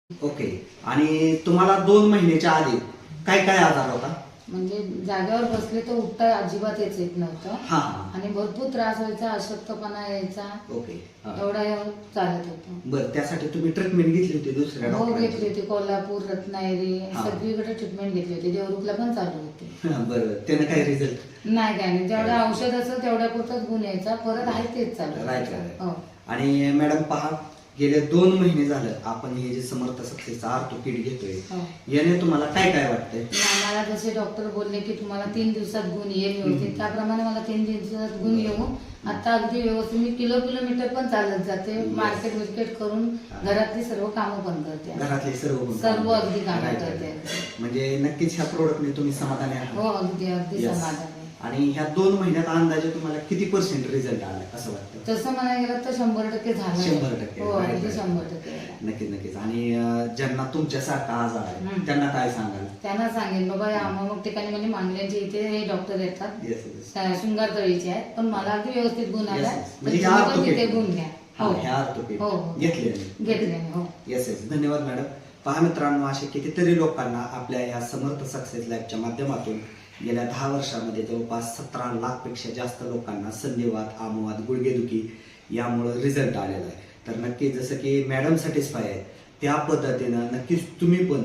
Okay. आणि तुम्हाला 2 महिन्याच्या आधी काय काय आजार होता? म्हणजे जागेवर बसले तर उठता अजिबात येत नव्हतं हा. आणि भरपूर त्रास व्हायचा, अशक्तपणा यायचा. ओके. एवढा चालत होतं. बरं, त्यासाठी तुम्ही ट्रीटमेंट घेतली होती दुसऱ्या हो, डॉक्टरांची? घेतली होती. कोल्हापूर, रत्नागिरी हा. सगळीकडे ट्रीटमेंट घेतली होती. देवरुखला पण चालू होती. बरं, त्यानं काय रिझल्ट? नाही काय नाही, जेवढं औषध असेल तेवढ्या पुरताच गुण यायचा, परत आहे तेच चालू. राईट. हो. आणि मॅडम पहा, गेले 2 महिने झालं आपण हे जे समर्थ सक्सेसचा आर्थो किट घेतोय, हो. याने तुम्हाला काय काय वाटतंय? मला जसे डॉक्टर बोलले की तुम्हाला 3 दिवसात गुण येईल व्यवस्थित, त्याप्रमाणे मला 3 दिवसात गुण येऊ. आता अगदी व्यवस्थित मी किलोमीटर पण चालत जाते, मार्केट विकेट करून घरातली सर्व कामं पण करते. घरातले सर्व अगदी कामं करते. म्हणजे नक्कीच ह्या प्रोडक्टने तुम्ही समाधानी आहात? हो, अगदी अगदी Yes. समाधान. आणि ह्या 2 महिन्यात अंदाजे तुम्हाला किती % रिझल्ट आला असं वाटतं? तसं म्हणायला गेलं तर 100% झालं. 100%. हो, अगदी 100%. नक्कीच नक्कीच. आणि ज्यांना तुमच्यासारखा आजार आहे त्यांना काय सांगाल? त्यांना सांगेल बाबा अमुक ठिकाणी म्हणजे मांडल्याचे इथे हे डॉक्टर येतात, Yes, शृंगारतळीचे आहेत, पण मला अगदी व्यवस्थित गुण आला. Yes. तर म्हणजे तुम्ही ह्या पण तिथे orthopedic. गुण घ्या. हा, हो, ह्या आर्थो किट हो, हो. घेतले. हो. Yes yes. धन्यवाद मॅडम. पहा मित्रांनो, असे कितीतरी लोकांना आपल्या या समर्थ सक्सेस लॅबच्या माध्यमातून गेल्या 10 वर्षामध्ये जवळपास 17 लाखपेक्षा जास्त लोकांना संधिवात, आमवात, गुडघेदुखी यामुळे रिझल्ट आलेला आहे. तर नक्की जसं की मॅडम सॅटिस्फाय आहे त्या पद्धतीनं नक्कीच तुम्ही पण